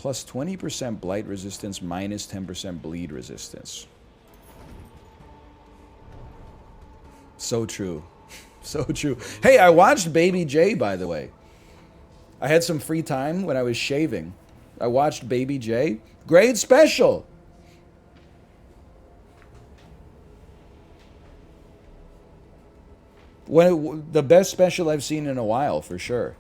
Plus 20% blight resistance, minus 10% bleed resistance. So true. So true. Hey, I watched Baby J, by the way. I had some free time when I was shaving. I watched Baby J. Great special! The best special I've seen in a while, for sure.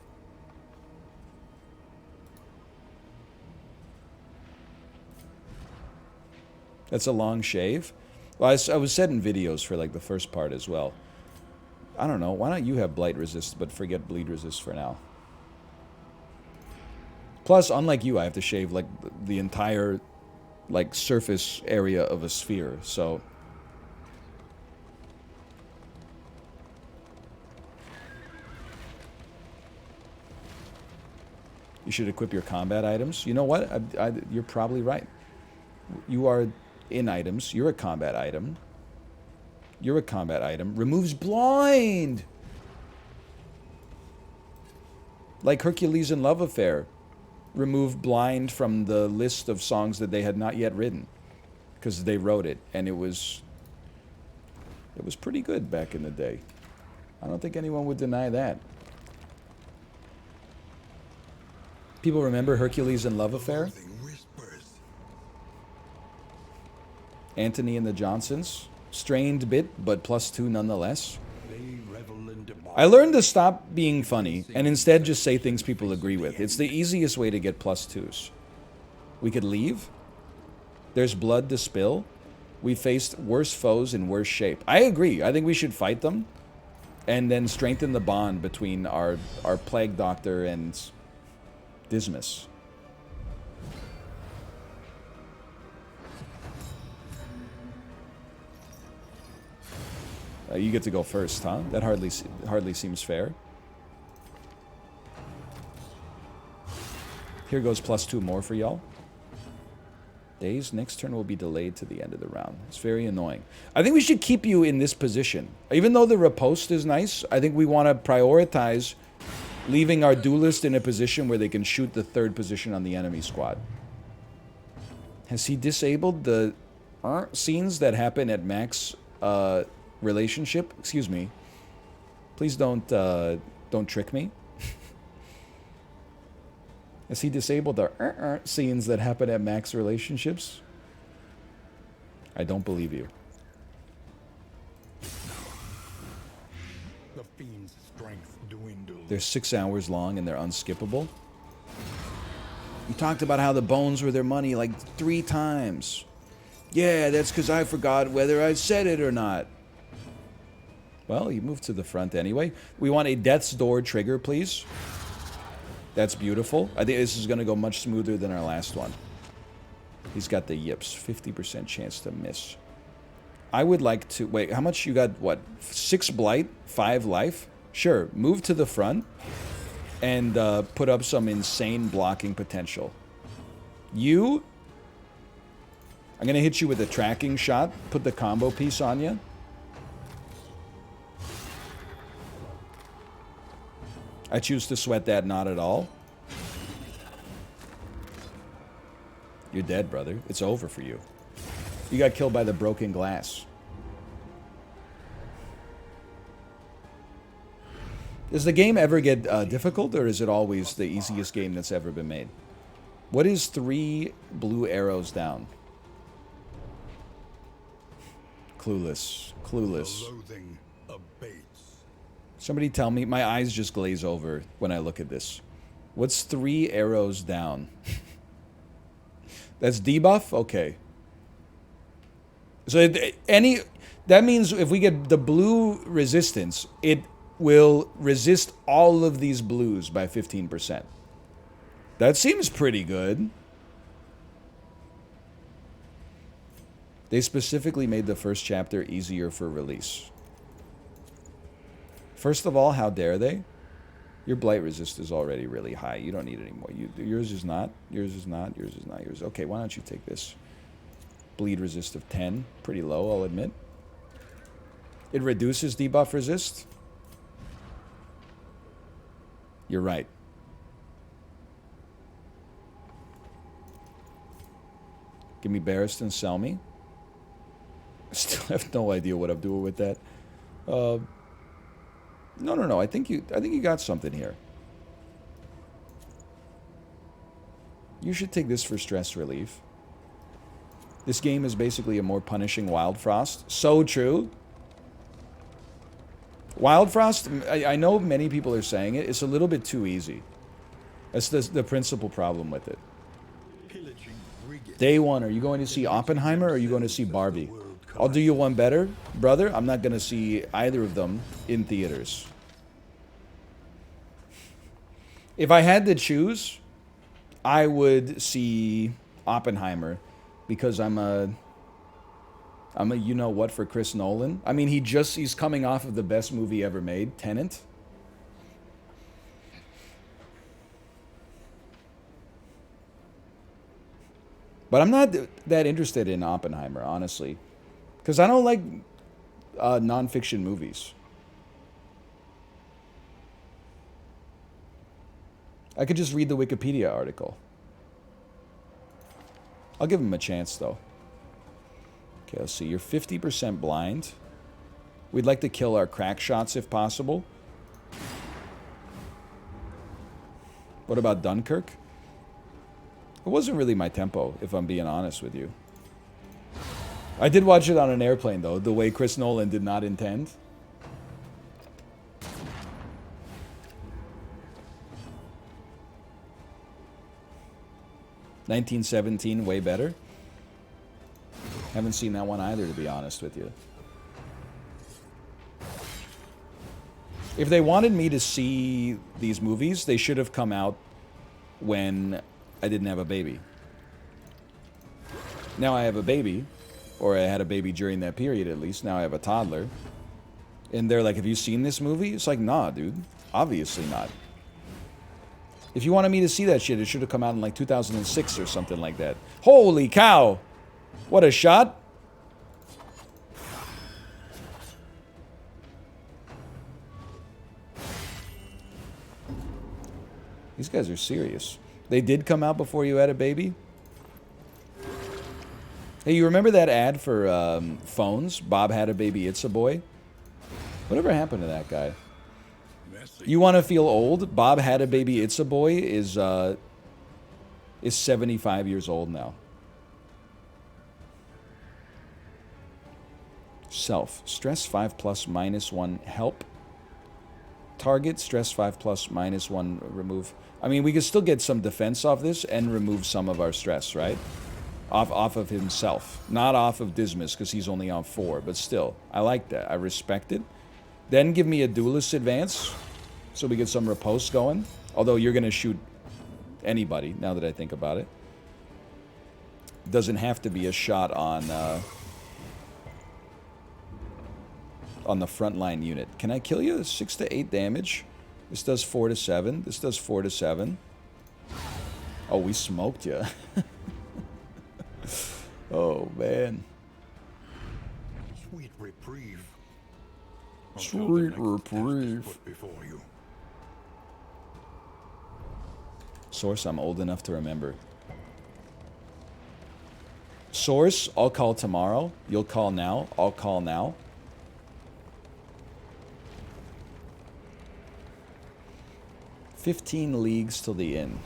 That's a long shave. Well, I was setting videos for like the first part as well. I don't know. Why don't you have blight resist, but forget bleed resist for now? Plus, unlike you, I have to shave like the entire like surface area of a sphere. So you should equip your combat items. You know what? You're probably right. You are in items. You're a combat item. You're a combat item. Removes blind! Like Hercules and Love Affair. Remove blind from the list of songs that they had not yet written. Because they wrote it. And it was pretty good back in the day. I don't think anyone would deny that. People remember Hercules and Love Affair? Anthony and the Johnsons. Strained bit, but +2 nonetheless. I learned to stop being funny and instead just say things people agree with. It's the easiest way to get +2s. We could leave. There's blood to spill. We faced worse foes in worse shape. I agree. I think we should fight them and then strengthen the bond between our Plague Doctor and Dismas. You get to go first, huh? That hardly seems fair. Here goes +2 more for y'all. Days, next turn will be delayed to the end of the round. It's very annoying. I think we should keep you in this position. Even though the riposte is nice, I think we want to prioritize leaving our duelist in a position where they can shoot the third position on the enemy squad. Has he disabled the scenes that happen at max relationship? Excuse me. Please don't trick me. Has he disabled the scenes that happen at max relationships? I don't believe you. The fiend's strength dwindles. They're 6 hours long and they're unskippable. You talked about how the bones were their money like 3 times. Yeah, that's because I forgot whether I said it or not. Well, you moved to the front anyway. We want a Death's Door trigger, please. That's beautiful. I think this is going to go much smoother than our last one. He's got the yips. 50% chance to miss. I would like to... Wait, how much you got? What? 6 blight? 5 life? Sure. Move to the front. And put up some insane blocking potential. You... I'm going to hit you with a tracking shot. Put the combo piece on you. I choose to sweat that not at all. You're dead, brother. It's over for you. You got killed by the broken glass. Does the game ever get difficult, or is it always the easiest game that's ever been made? What is 3 blue arrows down? Clueless. Clueless. Somebody tell me. My eyes just glaze over when I look at this. What's 3 arrows down? That's debuff? Okay. So that means if we get the blue resistance, it will resist all of these blues by 15%. That seems pretty good. They specifically made the first chapter easier for release. First of all, how dare they? Your blight resist is already really high. You don't need it anymore. Yours is not. Yours is not. Yours is not. Yours. Okay, why don't you take this? Bleed resist of 10. Pretty low, I'll admit. It reduces debuff resist. You're right. Give me Barristan, sell me. I still have no idea what I'm doing with that. No. I think you got something here. You should take this for stress relief. This game is basically a more punishing Wild Frost. So true. Wild Frost, I know many people are saying it. It's a little bit too easy. That's the principal problem with it. Day one, are you going to see Oppenheimer or are you going to see Barbie? I'll do you one better, brother. I'm not going to see either of them in theaters. If I had to choose, I would see Oppenheimer because I'm a you know what for Chris Nolan. I mean, he's coming off of the best movie ever made, Tenet. But I'm not that interested in Oppenheimer, honestly. Because I don't like nonfiction movies. I could just read the Wikipedia article. I'll give him a chance, though. Okay, let's see. You're 50% blind. We'd like to kill our crack shots if possible. What about Dunkirk? It wasn't really my tempo, if I'm being honest with you. I did watch it on an airplane, though, the way Chris Nolan did not intend. "1917" way better. Haven't seen that one either, to be honest with you. If they wanted me to see these movies, they should have come out when I didn't have a baby. Now I have a baby, or I had a baby during that period at least. Now I have a toddler. And they're like, have you seen this movie? It's like, nah, dude. Obviously not. If you wanted me to see that shit, it should have come out in like 2006 or something like that. Holy cow! What a shot! These guys are serious. They did come out before you had a baby? Hey, you remember that ad for phones? Bob had a baby, it's a boy? Whatever happened to that guy? You want to feel old? Bob had a baby, it's a boy is 75 years old now. Self. Stress 5 plus -1 help. Target stress 5 plus -1 remove. I mean, we could still get some defense off this and remove some of our stress, right? Off of himself. Not off of Dismas, because he's only on 4. But still, I like that. I respect it. Then give me a duelist advance, so we get some riposte going. Although you're going to shoot anybody, now that I think about it. Doesn't have to be a shot on the frontline unit. Can I kill you? 6 to 8 damage. This does 4 to 7. This does 4 to 7. Oh, we smoked you. Oh, man. Sweet reprieve. Sweet reprieve. Before you. Source, I'm old enough to remember. Source, I'll call tomorrow. You'll call now. I'll call now. "15 leagues till the inn."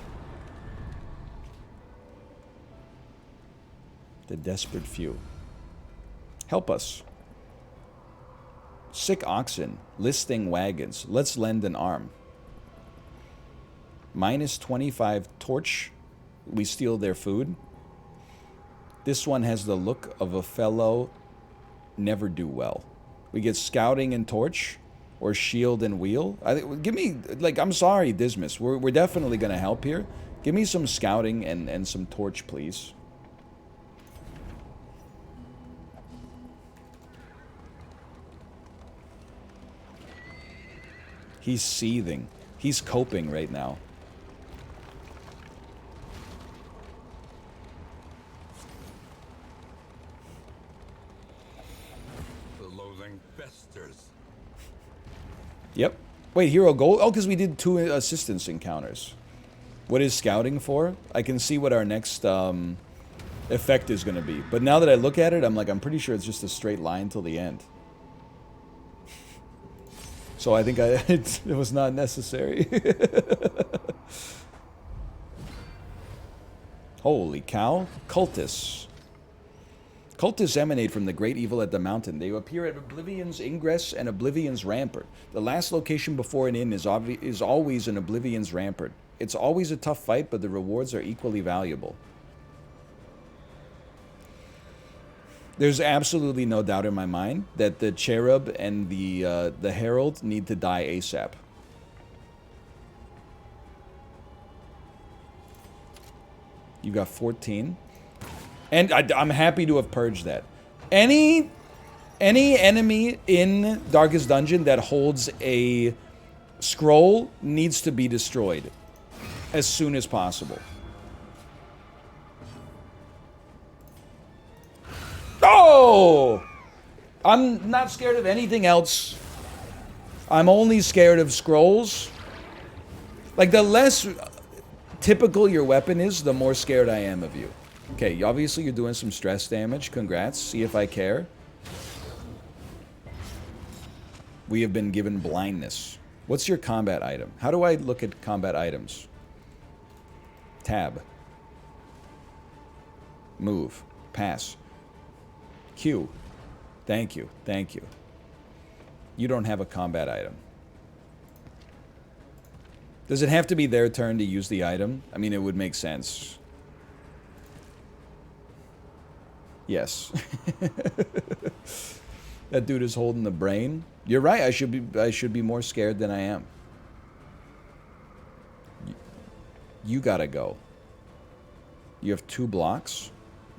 The desperate few. Help us. Sick oxen. Listing wagons. Let's lend an arm. -25 torch. We steal their food. This one has the look of a fellow never do well. We get scouting and torch. Or shield and wheel. Give me, like, I'm sorry, Dismas. We're definitely going to help here. Give me some scouting and some torch, please. He's seething. He's coping right now. The loathing festers. Yep. Wait, hero gold? Oh, because we did 2 assistance encounters. What is scouting for? I can see what our next effect is going to be. But now that I look at it, I'm like, I'm pretty sure it's just a straight line till the end. So I think it was not necessary. Holy cow. Cultists. Cultists emanate from the great evil at the mountain. They appear at Oblivion's ingress and Oblivion's rampart. The last location before an inn is always an Oblivion's rampart. It's always a tough fight, but the rewards are equally valuable. There's absolutely no doubt in my mind that the Cherub and the Herald need to die ASAP. You got 14. And I'm happy to have purged that. Any enemy in Darkest Dungeon that holds a scroll needs to be destroyed as soon as possible. Oh! I'm not scared of anything else. I'm only scared of scrolls. Like, the less typical your weapon is, the more scared I am of you. Okay, obviously you're doing some stress damage. Congrats. See if I care. We have been given blindness. What's your combat item? How do I look at combat items? Tab. Move. Pass. Q. Thank you. Thank you. You don't have a combat item. Does it have to be their turn to use the item? I mean, it would make sense. Yes. That dude is holding the brain. You're right. I should be more scared than I am. You gotta go. You have 2 blocks.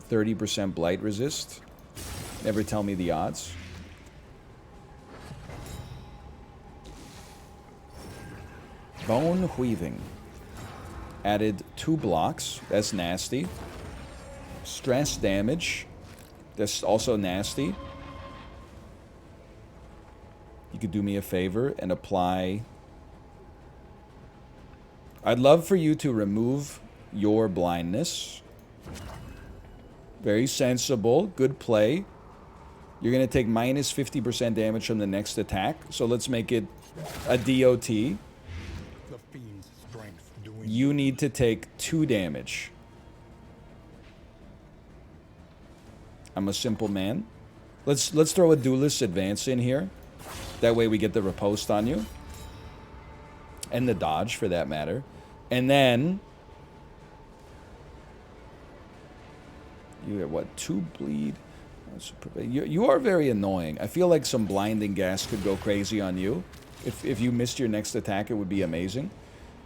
30% blight resist. Never tell me the odds. Bone Weaving. Added 2 blocks. That's nasty. Stress damage. That's also nasty. You could do me a favor and apply... I'd love for you to remove your blindness. Very sensible. Good play. You're going to take minus 50% damage from the next attack. So let's make it a DOT. The fiend's strength doing You need to take 2 damage. I'm a simple man. Let's throw a Duelist Advance in here. That way we get the riposte on you. And the dodge, for that matter. And then... You have, what, 2 bleed? You are very annoying. I feel like some blinding gas could go crazy on you. If you missed your next attack, it would be amazing.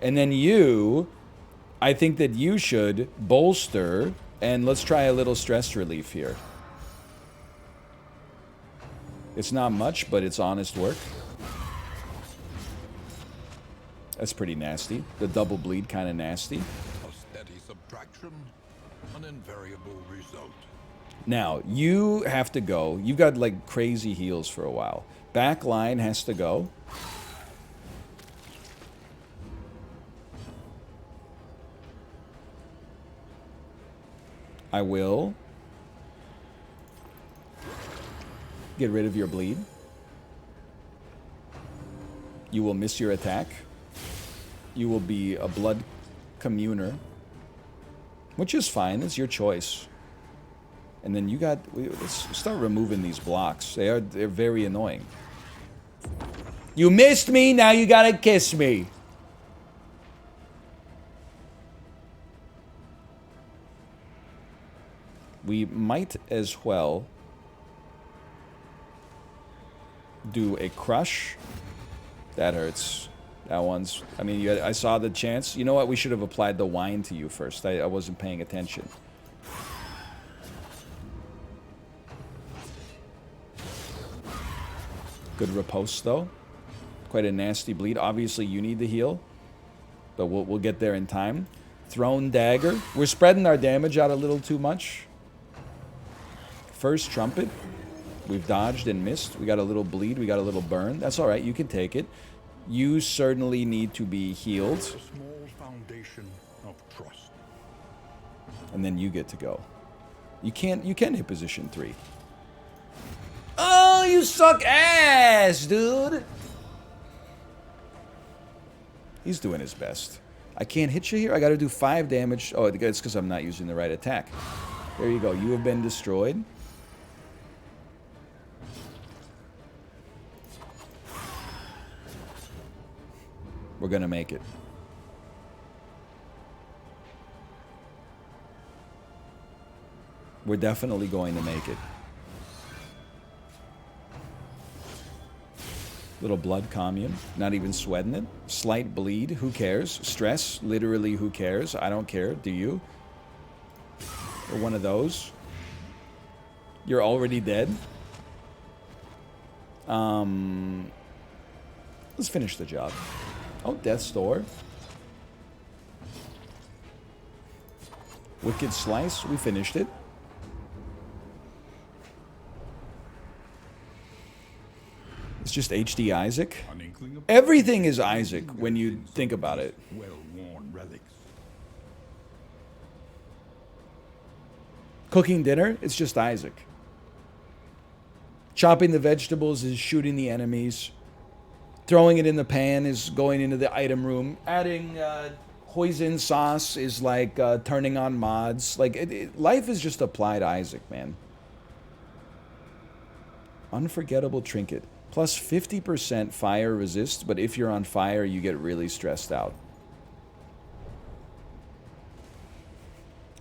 And then you... I think that you should bolster... And let's try a little stress relief here. It's not much, but it's honest work. That's pretty nasty. The double bleed kind of nasty. a steady subtraction, an invariable result. Now, you have to go. You've got, like, crazy heals for a while. Back line has to go. I will get rid of your bleed. You will miss your attack. You will be a blood communer, which is fine. It's your choice. And then you got... Let's start removing these blocks. They're very annoying. You missed me, now you gotta kiss me. We might as well do a crush. That hurts. That one's... I mean, I saw the chance. You know what? We should have applied the wine to you first. I wasn't paying attention. Good riposte, though. Quite a nasty bleed. Obviously, you need the heal. But we'll get there in time. Thrown dagger. We're spreading our damage out a little too much. First trumpet. We've dodged and missed. We got a little bleed. We got a little burn. That's all right. You can take it. You certainly need to be healed. A small foundation of trust. And then you get to go. You can hit position 3. Oh, you suck ass, dude. He's doing his best. I can't hit you here. I got to do 5 damage. Oh, it's because I'm not using the right attack. There you go. You have been destroyed. We're going to make it. We're definitely going to make it. Little blood commune. Not even sweating it. Slight bleed. Who cares? Stress. Literally, who cares? I don't care. Do you? Or one of those. You're already dead. Let's finish the job. Oh, Death's Door. Wicked Slice. We finished it. It's just HD Isaac. Everything is Isaac when you think about it. Well-worn relics. Cooking dinner, it's just Isaac. Chopping the vegetables is shooting the enemies. Throwing it in the pan is going into the item room. Adding hoisin sauce is like turning on mods. Like, life is just applied Isaac, man. Unforgettable trinket. Plus 50% fire resist, but if you're on fire, you get really stressed out.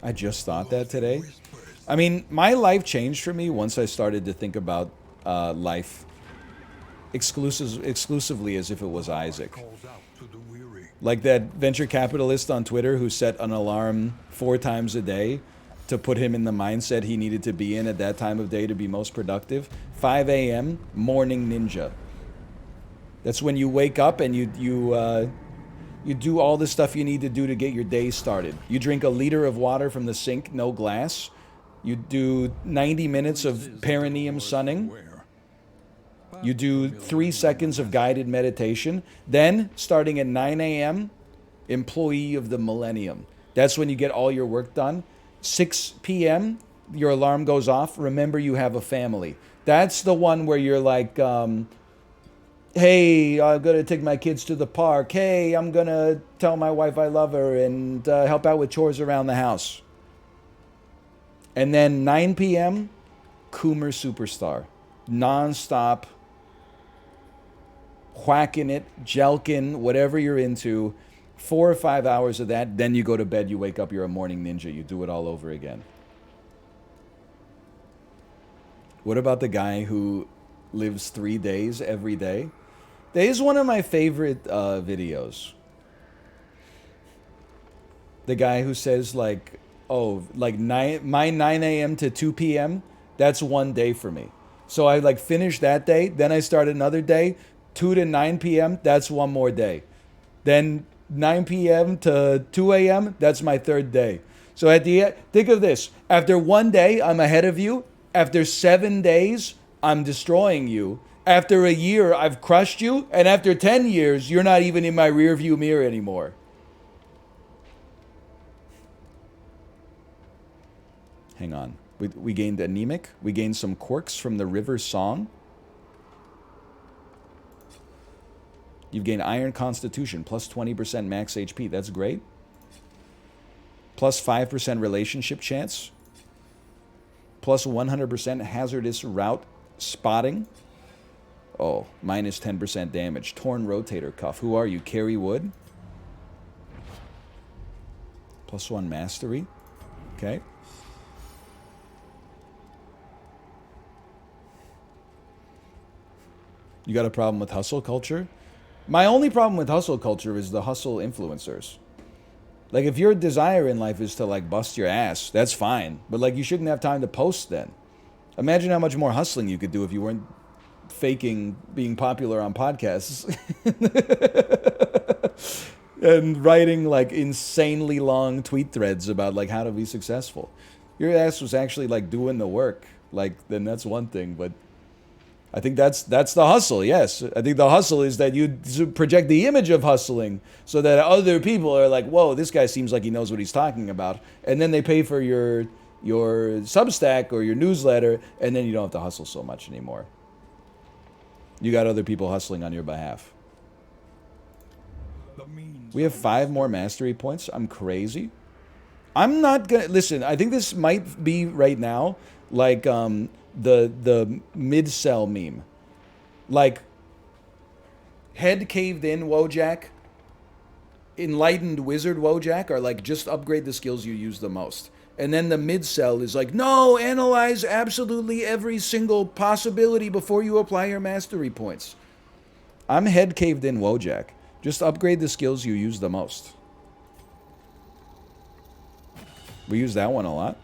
I just thought that today. I mean, my life changed for me once I started to think about life exclusively as if it was Isaac. Like that venture capitalist on Twitter who set an alarm 4 times a day to put him in the mindset he needed to be in at that time of day to be most productive. 5 a.m. morning ninja. That's when you wake up and you do all the stuff you need to do to get your day started. You drink a liter of water from the sink, no glass. You do 90 minutes of perineum sunning. You do 3 seconds of guided meditation. Then, starting at 9 a.m., employee of the millennium. That's when you get all your work done. 6 p.m., your alarm goes off. Remember, you have a family. That's the one where you're like, hey, I'm going to take my kids to the park. Hey, I'm going to tell my wife I love her and help out with chores around the house. And then 9 p.m., Coomer Superstar. Non-stop, whacking it, jelking, whatever you're into. 4 or 5 hours of that, then you go to bed, you wake up, you're a morning ninja. You do it all over again. What about the guy who lives 3 days every day? That is one of my favorite videos. The guy who says like, oh, like my 9 a.m. to 2 p.m., that's one day for me. So I like finish that day, then I start another day, 2 to 9 p.m., that's one more day. Then 9 p.m. to 2 a.m., that's my 3rd day. So at the end, think of this. After 1 day, I'm ahead of you. After 7 days, I'm destroying you. After a year, I've crushed you. And after 10 years, you're not even in my rearview mirror anymore. Hang on. We gained anemic. We gained some quirks from the River Song. You've gained Iron Constitution, plus 20% max HP. That's great. Plus 5% relationship chance. Plus 100% hazardous route spotting. Oh, minus 10% damage. Torn rotator cuff. Who are you? Carry Wood? Plus 1 mastery. Okay. You got a problem with hustle culture? My only problem with hustle culture is the hustle influencers. Like, if your desire in life is to, like, bust your ass, that's fine. But, like, you shouldn't have time to post then. Imagine how much more hustling you could do if you weren't faking being popular on podcasts. And writing, like, insanely long tweet threads about, like, how to be successful. Your ass was actually, like, doing the work. Like, then that's one thing, but I think that's the hustle, yes. I think the hustle is that you project the image of hustling so that other people are like, whoa, this guy seems like he knows what he's talking about. And then they pay for your your Substack or your newsletter, and then you don't have to hustle so much anymore. You got other people hustling on your behalf. We have 5 more mastery points. I'm crazy. I'm not gonna listen. I think this might be right now like the mid-cell meme, like head caved in Wojak, enlightened wizard Wojak are like just upgrade the skills you use the most. And then the mid-cell is like, no, analyze absolutely every single possibility before you apply your mastery points. I'm head caved in Wojak. Just upgrade the skills you use the most. We use that one a lot.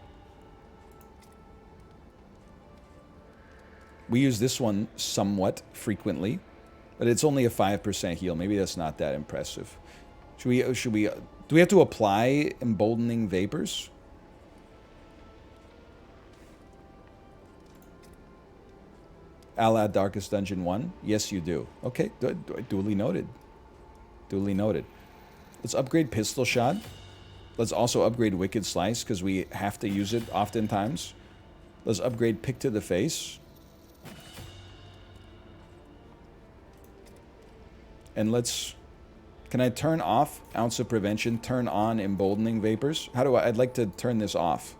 We use this one somewhat frequently, but it's only a 5% heal. Maybe that's not that impressive. Do we have to apply emboldening vapors? Alad Darkest Dungeon 1? Yes, you do. Okay, duly noted. Duly noted. Let's upgrade Pistol Shot. Let's also upgrade Wicked Slice, because we have to use it oftentimes. Let's upgrade Pick to the Face. And let's... Can I turn off Ounce of Prevention, turn on Emboldening Vapors? How do I'd like to turn this off.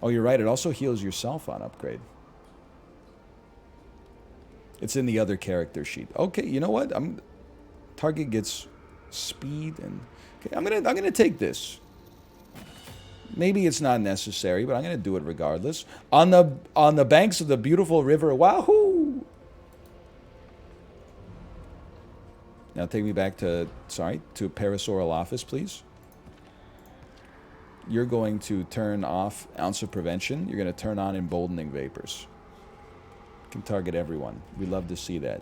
Oh, you're right. It also heals yourself on upgrade. It's in the other character sheet. Okay, you know what? Target gets speed and okay, I'm gonna take this. Maybe it's not necessary, but I'm gonna do it regardless. On the banks of the beautiful river. Wahoo! Now take me back to Parasoral Office, please. You're going to turn off Ounce of Prevention. You're going to turn on Emboldening Vapors. Can target everyone. We love to see that.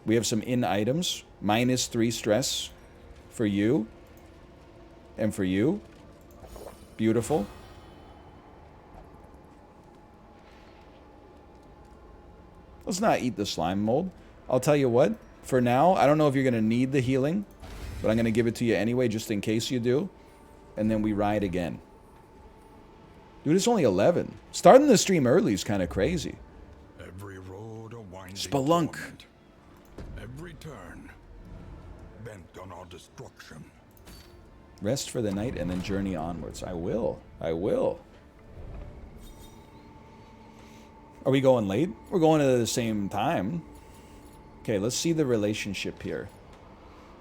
We have some in items. -3 stress for you. And for you. Beautiful. Let's not eat the slime mold. I'll tell you what. For now, I don't know if you're going to need the healing, but I'm going to give it to you anyway, just in case you do. And then we ride again. Dude, it's only 11. Starting the stream early is kind of crazy. Every road a winding Spelunk. torment. Every turn bent on our destruction. Rest for the night and then journey onwards. I will. I will. Are we going late? We're going at the same time. Okay, let's see the relationship here.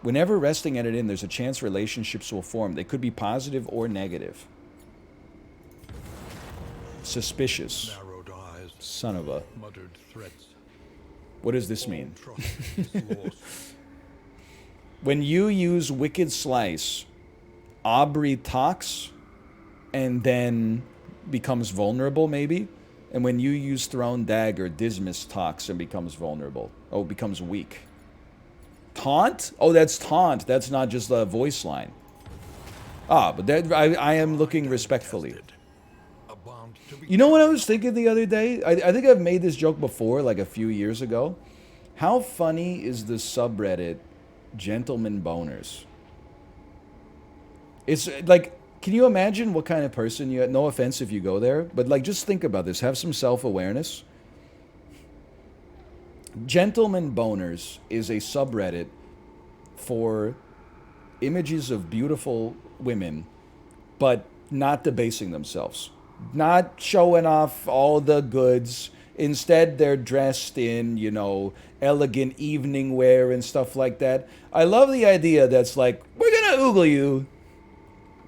Whenever resting at it in, there's a chance relationships will form. They could be positive or negative. Suspicious. Narrowed eyes, Son of a... muttered threats. What does this mean? Trust is lost. When you use Wicked Slice, Aubrey talks and then becomes vulnerable, maybe. And when you use Thrown Dagger, Dismas talks and becomes vulnerable. Oh, becomes weak. Taunt? Oh, that's taunt. That's not just a voice line. Ah, but that, I am looking respectfully. You know what I was thinking the other day? I think I've made this joke before, like a few years ago. How funny is the subreddit Gentleman Boners? It's like, can you imagine what kind of person you are? No offense if you go there, but like just think about this. Have some self-awareness. Gentleman Boners is a subreddit for images of beautiful women, but not debasing themselves. Not showing off all the goods. Instead, they're dressed in, you know, elegant evening wear and stuff like that. I love the idea that's like, we're going to oogle you.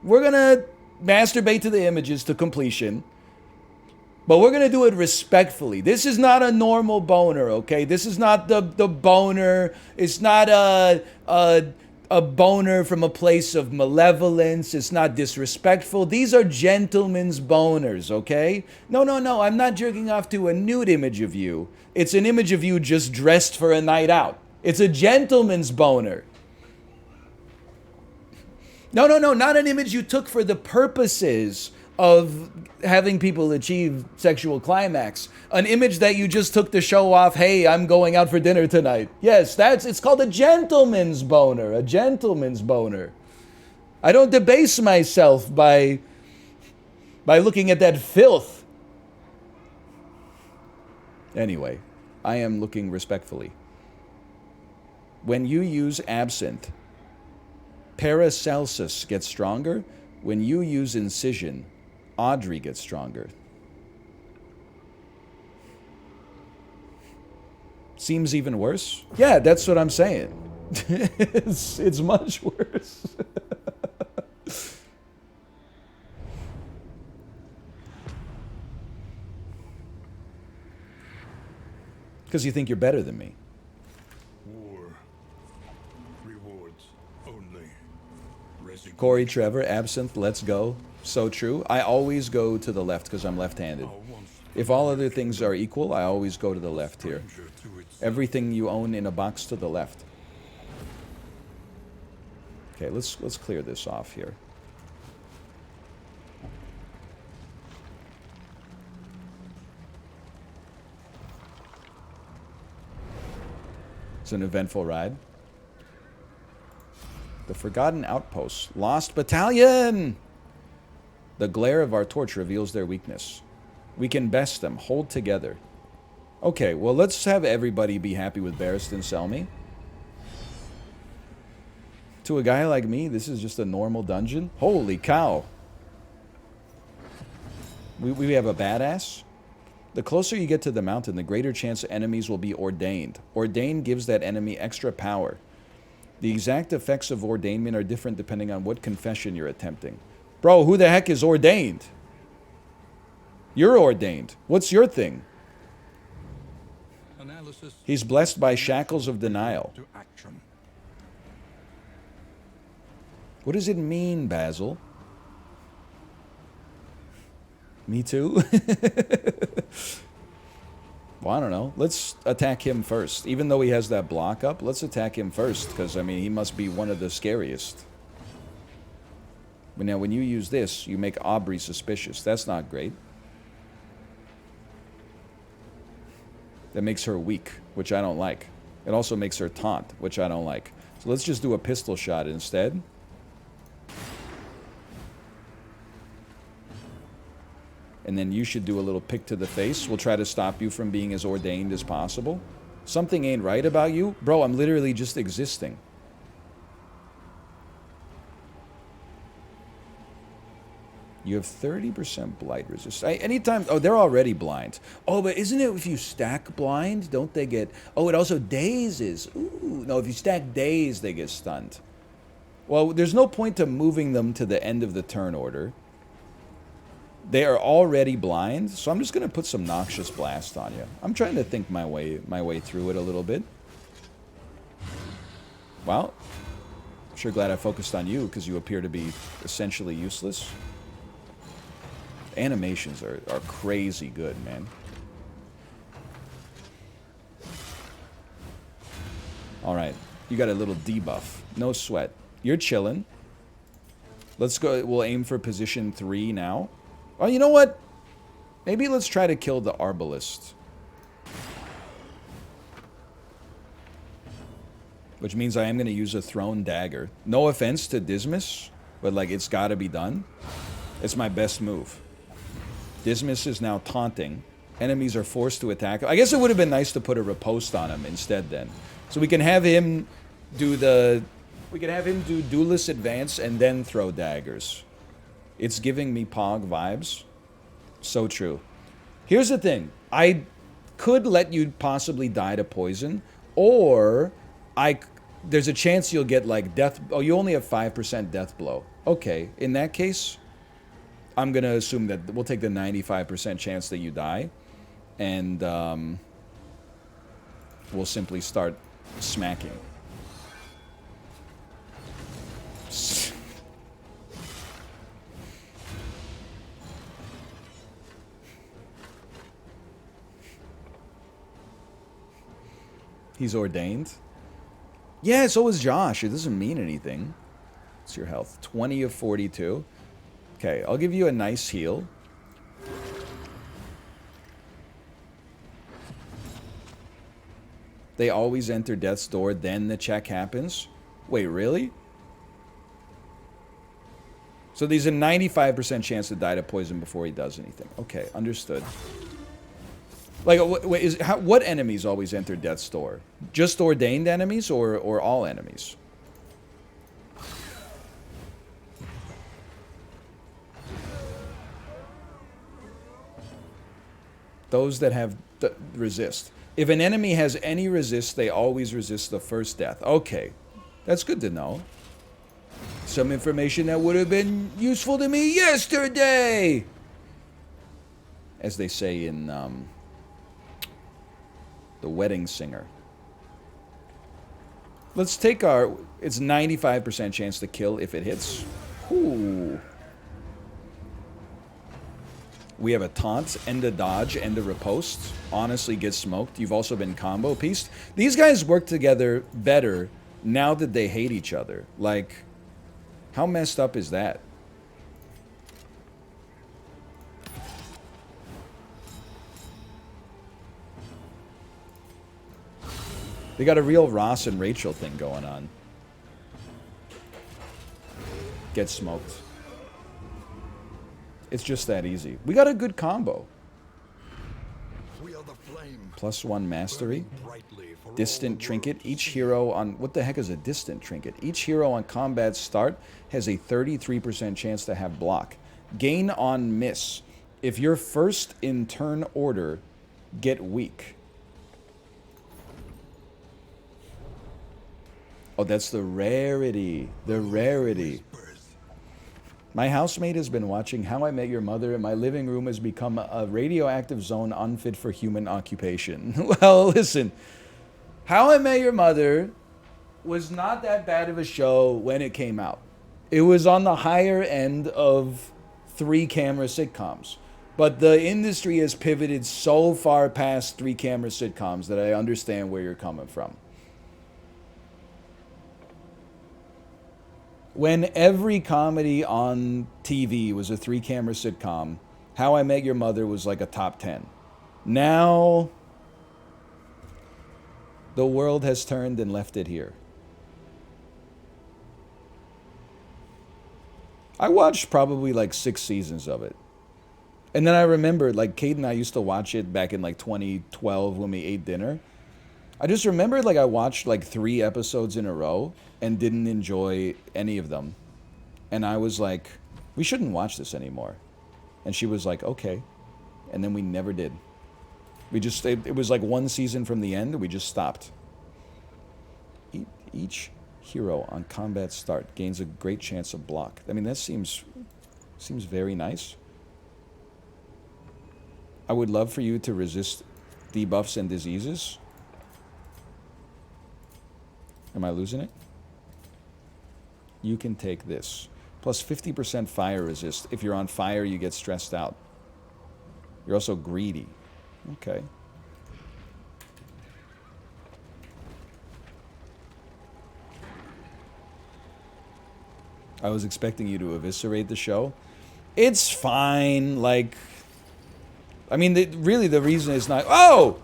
We're going to masturbate to the images to completion. But we're going to do it respectfully. This is not a normal boner, okay? This is not the boner. It's not a boner from a place of malevolence. It's not disrespectful. These are gentlemen's boners, okay? No. I'm not jerking off to a nude image of you. It's an image of you just dressed for a night out. It's a gentleman's boner. No, not an image you took for the purposes of having people achieve sexual climax. An image that you just took to show off, hey, I'm going out for dinner tonight. Yes, it's called a gentleman's boner. A gentleman's boner. I don't debase myself by looking at that filth. Anyway, I am looking respectfully. When you use Absinthe, Paracelsus gets stronger. When you use Incision, Audrey gets stronger. Seems even worse? Yeah, that's what I'm saying. It's much worse. Because you think you're better than me. War. Rewards only. Resignation. Corey, Trevor, Absinthe, let's go. So true. I always go to the left because I'm left-handed. If all other things are equal, I always go to the left here. Everything you own in a box to the left. Okay, let's clear this off here. It's an eventful ride. The Forgotten Outpost. Lost Battalion! The glare of our torch reveals their weakness. We can best them. Hold together. Okay, well, let's have everybody be happy with Barristan Selmy. To a guy like me, this is just a normal dungeon. Holy cow. We have a badass. The closer you get to the mountain, the greater chance enemies will be ordained. Ordained gives that enemy extra power. The exact effects of ordainment are different depending on what confession you're attempting. Bro, who the heck is ordained? You're ordained. What's your thing? Analysis. He's blessed by shackles of denial. To action. What does it mean, Basil? Me too? Well, I don't know. Let's attack him first. Even though he has that block up, let's attack him first, because, I mean, he must be one of the scariest. But now, when you use this, you make Aubrey suspicious. That's not great. That makes her weak, which I don't like. It also makes her taunt, which I don't like. So let's just do a pistol shot instead. And then you should do a little pick to the face. We'll try to stop you from being as ordained as possible. Something ain't right about you? Bro, I'm literally just existing. You have 30% blight resist. Anytime... Oh, they're already blind. Oh, but isn't it if you stack blind, don't they get... Oh, it also dazes. Ooh, no, if you stack daze, they get stunned. Well, there's no point to moving them to the end of the turn order. They are already blind, so I'm just going to put some Noxious Blast on you. I'm trying to think my way through it a little bit. Well, I'm sure glad I focused on you, because you appear to be essentially useless. Animations are crazy good, man. Alright, you got a little debuff. No sweat. You're chilling. Let's go, we'll aim for position 3 now. Oh, you know what? Maybe let's try to kill the Arbalist. Which means I am going to use a Thrown Dagger. No offense to Dismas, but like, it's got to be done. It's my best move. Dismas is now taunting. Enemies are forced to attack. I guess it would have been nice to put a riposte on him instead then. So we can have him do the... We can have him do Duelist Advance and then throw daggers. It's giving me Pog vibes. So true. Here's the thing. I could let you possibly die to poison, or there's a chance you'll get like death... Oh, you only have 5% death blow. Okay, in that case, I'm going to assume that we'll take the 95% chance that you die, and we'll simply start smacking. He's ordained. Yeah, so is Josh. It doesn't mean anything. What's your health? 20 of 42. Okay, I'll give you a nice heal. They always enter death's door, then the check happens. Wait, really? So there's a 95% chance to die to poison before he does anything. Okay, understood. Like, what enemies always enter Death's Door? Just ordained enemies or all enemies? Those that have resist. If an enemy has any resist, they always resist the first death. Okay, that's good to know. Some information that would have been useful to me yesterday! As they say in The Wedding Singer. Let's take our... It's 95% chance to kill if it hits. Ooh. We have a taunt, and a dodge, and a riposte. Honestly, get smoked. You've also been combo pieced. These guys work together better now that they hate each other. Like, how messed up is that? They got a real Ross and Rachel thing going on. Get smoked. It's just that easy. We got a good combo. We are the flame. +1 mastery. Distant trinket. Each hero on... What the heck is a distant trinket? Each hero on combat start has a 33% chance to have block. Gain on miss. If you're first in turn order, get weak. Oh, that's the rarity. The rarity. My housemate has been watching How I Met Your Mother, and my living room has become a radioactive zone unfit for human occupation. Well, listen. How I Met Your Mother was not that bad of a show when it came out. It was on the higher end of 3-camera sitcoms. But the industry has pivoted so far past 3-camera sitcoms that I understand where you're coming from. When every comedy on TV was a 3-camera sitcom, How I Met Your Mother was like a top 10. Now, the world has turned and left it here. I watched probably like 6 seasons of it. And then I remembered, like, Kate and I used to watch it back in like 2012 when we ate dinner. I just remembered, like, I watched like 3 episodes in a row and didn't enjoy any of them. And I was like, we shouldn't watch this anymore. And she was like, okay. And then we never did. We just, it was like 1 season from the end, we just stopped. Each hero on combat start gains a great chance of block. I mean, that seems very nice. I would love for you to resist debuffs and diseases. Am I losing it? You can take this. Plus 50% fire resist. If you're on fire, you get stressed out. You're also greedy. Okay. I was expecting you to eviscerate the show. It's fine. Like, I mean, really the reason is not... Oh!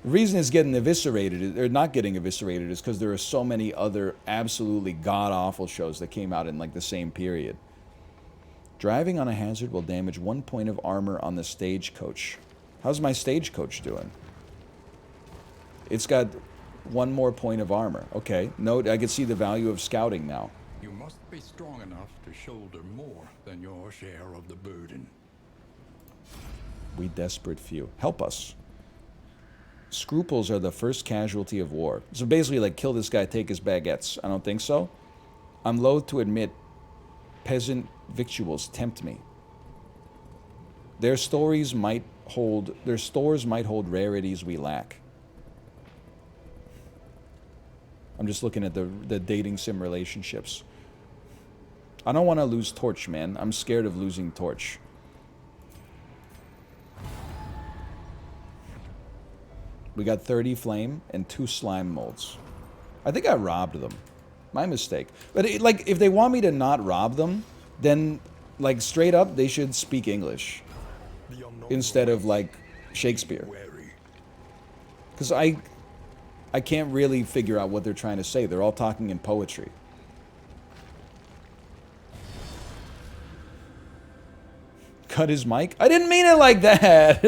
The reason it's getting eviscerated, or not getting eviscerated, is because there are so many other absolutely god-awful shows that came out in like the same period. Driving on a hazard will damage 1 point of armor on the stagecoach. How's my stagecoach doing? It's got 1 more point of armor. Okay, note, I can see the value of scouting now. You must be strong enough to shoulder more than your share of the burden. We desperate few. Help us. Scruples are the first casualty of war. So basically, like, kill this guy, take his baguettes. I don't think so. I'm loath to admit, peasant victuals tempt me. Their stores might hold rarities we lack. I'm just looking at the dating sim relationships. I don't want to lose Torch, man. I'm scared of losing Torch. We got 30 flame and 2 slime molds. I think I robbed them. My mistake. But like, if they want me to not rob them, then like straight up they should speak English instead of like Shakespeare. Because I can't really figure out what they're trying to say. They're all talking in poetry. Cut his mic? I didn't mean it like that!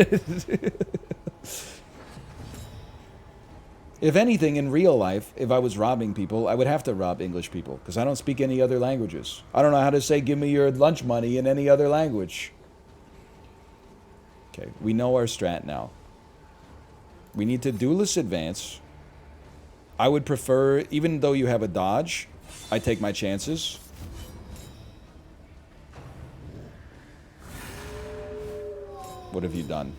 If anything, in real life, if I was robbing people, I would have to rob English people, because I don't speak any other languages. I don't know how to say, give me your lunch money in any other language. Okay, we know our strat now. We need to duelist advance. I would prefer, even though you have a dodge, I take my chances. What have you done?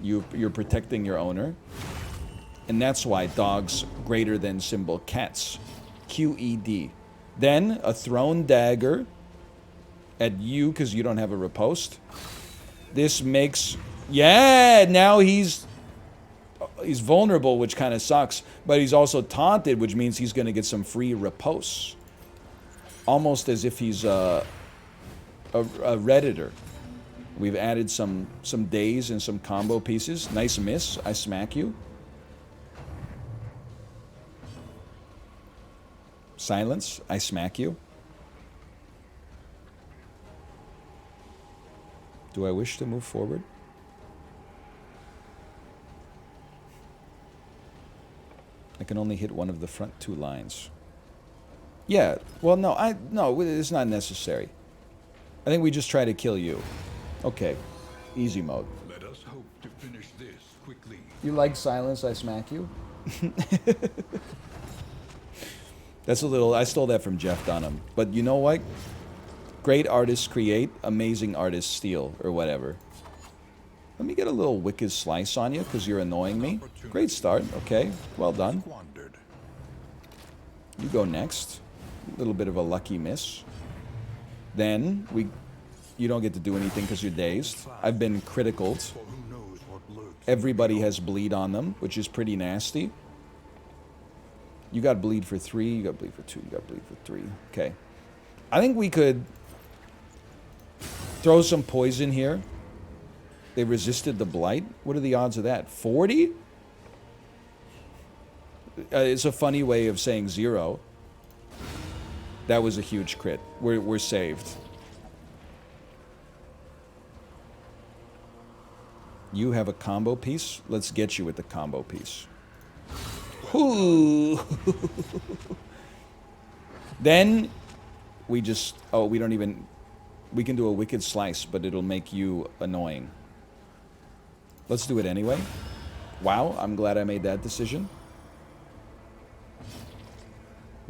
You're protecting your owner. And that's why dogs greater than symbol cats. QED. Then a thrown dagger at you because you don't have a riposte. This makes... Yeah, now he's vulnerable, which kind of sucks. But he's also taunted, which means he's going to get some free riposte. Almost as if he's a Redditor. We've added some days and some combo pieces. Nice miss. I smack you. Silence. I smack you. Do I wish to move forward? I can only hit one of the front 2 lines. Yeah, well, no, it's not necessary. I think we just try to kill you. Okay, easy mode. Let us hope to finish this quickly. You like silence, I smack you? That's a little... I stole that from Jeff Dunham. But you know what? Great artists create, amazing artists steal, or whatever. Let me get a little wicked slice on you, because you're annoying me. Great start. Okay, well done. You go next. A little bit of a lucky miss. Then, you don't get to do anything because you're dazed. I've been criticaled. Everybody has bleed on them, which is pretty nasty. You got bleed for 3, you got bleed for 2, you got bleed for 3. Okay. I think we could throw some poison here. They resisted the blight. What are the odds of that? 40? It's a funny way of saying 0. That was a huge crit. We're saved. You have a combo piece? Let's get you with the combo piece. Ooh. Then we just... Oh, we don't even... We can do a wicked slice, but it'll make you annoying. Let's do it anyway. Wow, I'm glad I made that decision.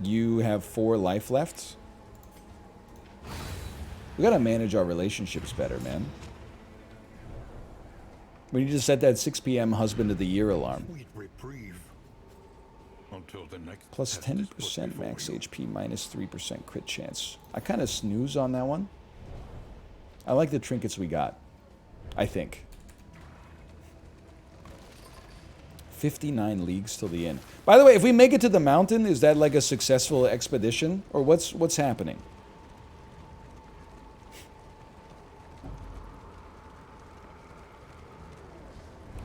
You have 4 life left. We gotta manage our relationships better, man. We need to set that 6 p.m. husband of the year alarm. Plus 10% max HP, minus 3% crit chance. I kind of snooze on that one. I like the trinkets we got. I think. 59 leagues till the end. By the way, if we make it to the mountain, is that like a successful expedition? Or what's happening?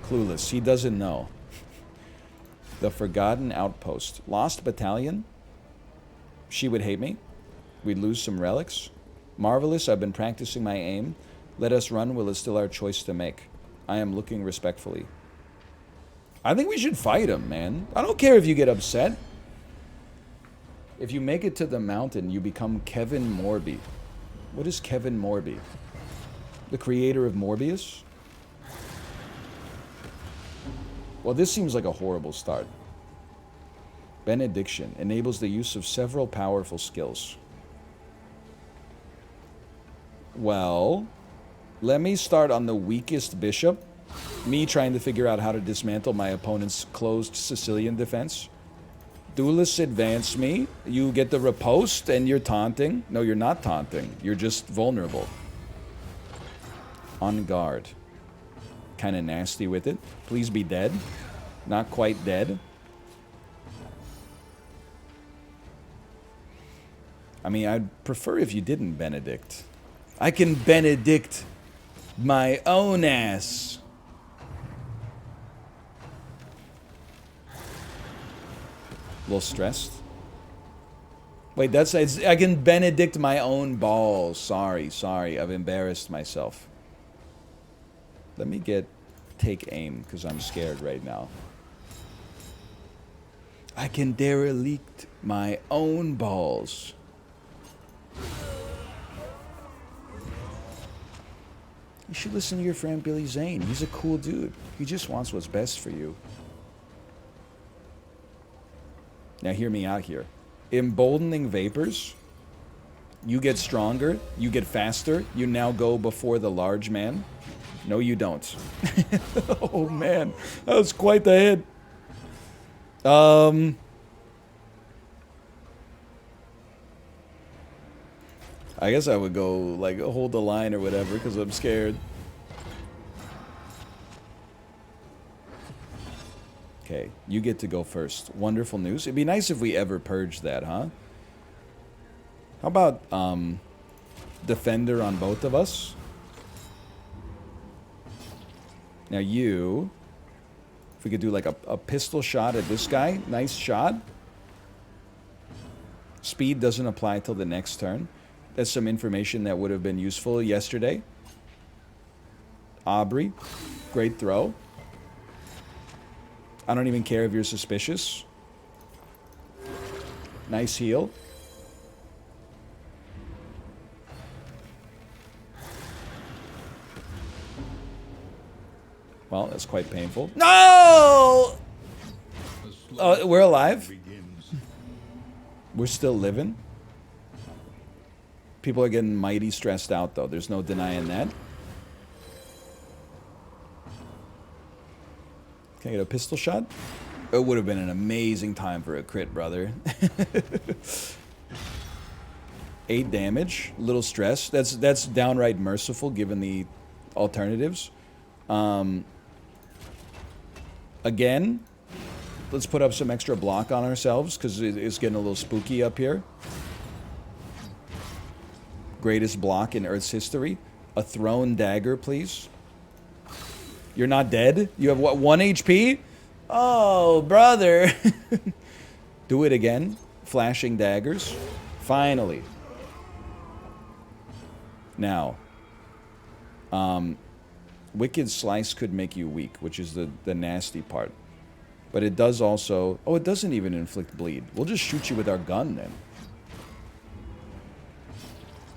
Clueless. He doesn't know. The Forgotten Outpost. Lost Battalion? She would hate me. We'd lose some relics. Marvelous. I've been practicing my aim. Let us run. Will is still our choice to make. I am looking respectfully. I think we should fight him, man. I don't care if you get upset. If you make it to the mountain, you become Kevin Morby. What is Kevin Morby? The creator of Morbius? Well, this seems like a horrible start. Benediction enables the use of several powerful skills. Well, let me start on the weakest bishop. Me trying to figure out how to dismantle my opponent's closed Sicilian defense. Duelists advance me. You get the riposte and you're taunting. No, you're not taunting. You're just vulnerable. On guard. Kind of nasty with it. Please be dead. Not quite dead. I mean, I'd prefer if you didn't Benedict. I can Benedict my own ass. A little stressed. Wait, I can Benedict my own balls. Sorry. I've embarrassed myself. Let me take aim, because I'm scared right now. I can derelict my own balls. You should listen to your friend Billy Zane. He's a cool dude. He just wants what's best for you. Now hear me out here. Emboldening vapors. You get stronger. You get faster. You now go before the large man. No, you don't. Oh, man. That was quite the hit. I guess I would go, like, hold the line or whatever, because I'm scared. Okay, you get to go first. Wonderful news. It'd be nice if we ever purged that, huh? How about, Defender on both of us? Now you... If we could do, like, a pistol shot at this guy. Nice shot. Speed doesn't apply till the next turn. That's some information that would have been useful yesterday. Aubrey, great throw. I don't even care if you're suspicious. Nice heal. Well, that's quite painful. No! We're alive. We're still living. People are getting mighty stressed out, though. There's no denying that. Can I get a pistol shot? It would have been an amazing time for a crit, brother. 8 damage. Little stress. That's downright merciful, given the alternatives. Again, let's put up some extra block on ourselves, because it's getting a little spooky up here. Greatest block in Earth's history. A thrown dagger, please. You're not dead? You have, what, 1 HP? Oh, brother. Do it again. Flashing daggers. Finally. Now. Wicked Slice could make you weak, which is the nasty part. But it does also... Oh, it doesn't even inflict bleed. We'll just shoot you with our gun, then.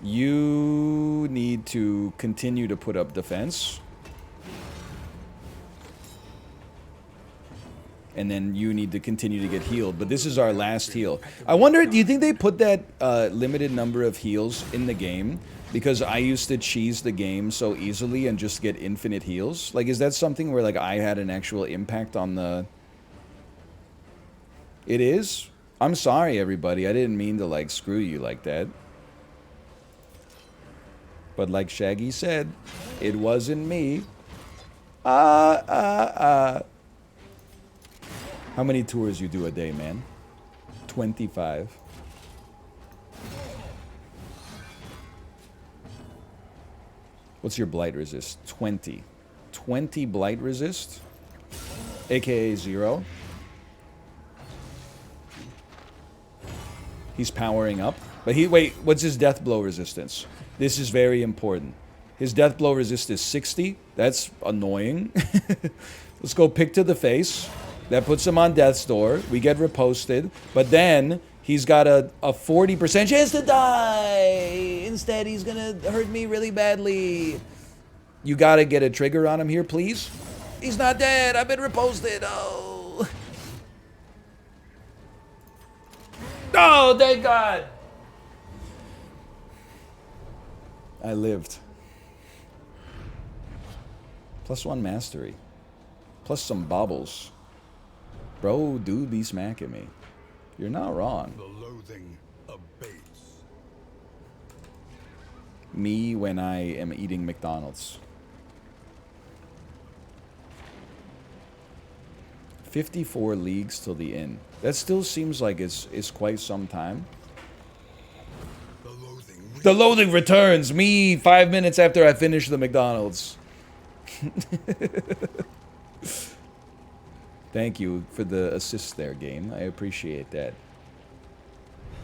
You need to continue to put up defense. And then you need to continue to get healed. But this is our last heal. I wonder, do you think they put that limited number of heals in the game? Because I used to cheese the game so easily and just get infinite heals? Like, is that something where, like, I had an actual impact on the... It is? I'm sorry, everybody. I didn't mean to, like, screw you like that. But like Shaggy said, it wasn't me. How many tours you do a day, man? 25. What's your blight resist? 20. 20 blight resist? AKA 0. He's powering up. But wait, what's his death blow resistance? This is very important. His death blow resist is 60. That's annoying. Let's go pick to the face. That puts him on death's door. We get riposted. But then he's got a 40% chance to die. Instead, he's gonna hurt me really badly. You gotta get a trigger on him here, please. He's not dead. I've been riposted. Oh. Oh, thank God. I lived. +1 mastery. Plus some baubles. Bro, dude be smacking me. You're not wrong. The loathing abates. Me when I am eating McDonald's. 54 leagues till the end. That still seems like it's quite some time. The loathing returns. Me 5 minutes after I finish the McDonald's. Thank you for the assist there, game. I appreciate that.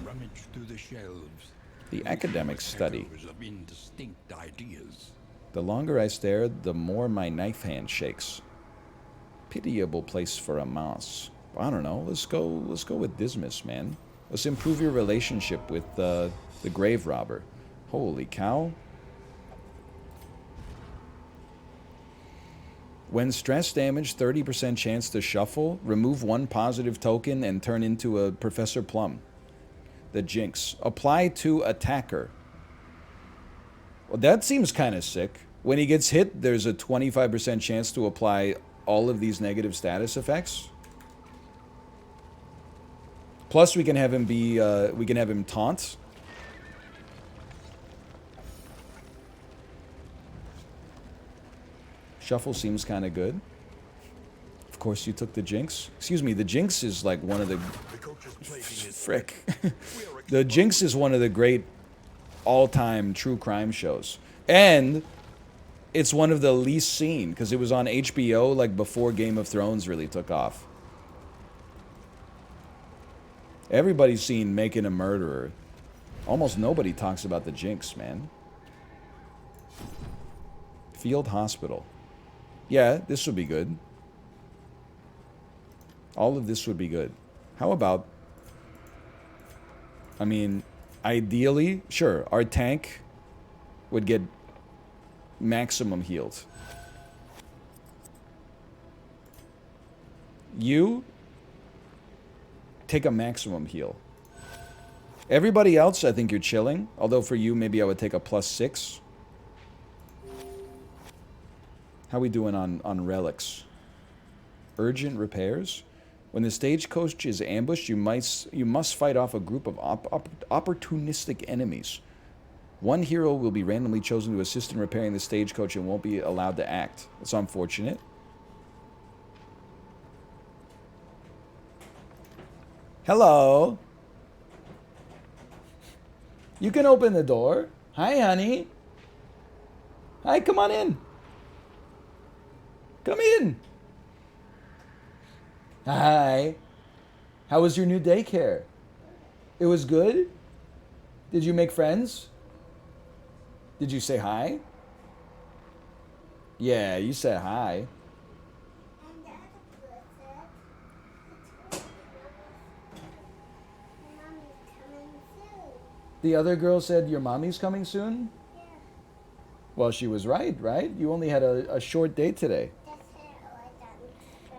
Rummage through the shelves. The academic study. Of indistinct ideas. The longer I stare, the more my knife hand shakes. Pitiable place for a mouse. I don't know. Let's go with Dismas, man. Let's improve your relationship with the grave robber. Holy cow. When stress damage, 30% chance to shuffle, remove one positive token and turn into a Professor Plum. The Jinx. Apply to attacker. Well, that seems kind of sick. When he gets hit, there's a 25% chance to apply all of these negative status effects. Plus, we can have him be, we can have him taunt. Shuffle seems kind of good. Of course, you took the Jinx. Excuse me, the Jinx is like one of the... Frick. The Jinx is one of the great all-time true crime shows. And it's one of the least seen, because it was on HBO like before Game of Thrones really took off. Everybody's seen Making a Murderer. Almost nobody talks about the Jinx, man. Field Hospital. Yeah, this would be good. All of this would be good. How about... I mean, ideally, sure, our tank would get maximum healed. You take a maximum heal. Everybody else, I think you're chilling. Although for you, maybe I would take a +6. How we doing on relics? Urgent repairs. When the stagecoach is ambushed, you must fight off a group of opportunistic enemies. One hero will be randomly chosen to assist in repairing the stagecoach and won't be allowed to act. It's unfortunate. Hello. You can open the door. Hi, honey. Hi, come on in. Come in. Hi. How was your new daycare? It was good? Did you make friends? Did you say hi? Yeah, you said hi. The other girl said your mommy's coming soon? Yeah. Well, she was right? You only had a short day today.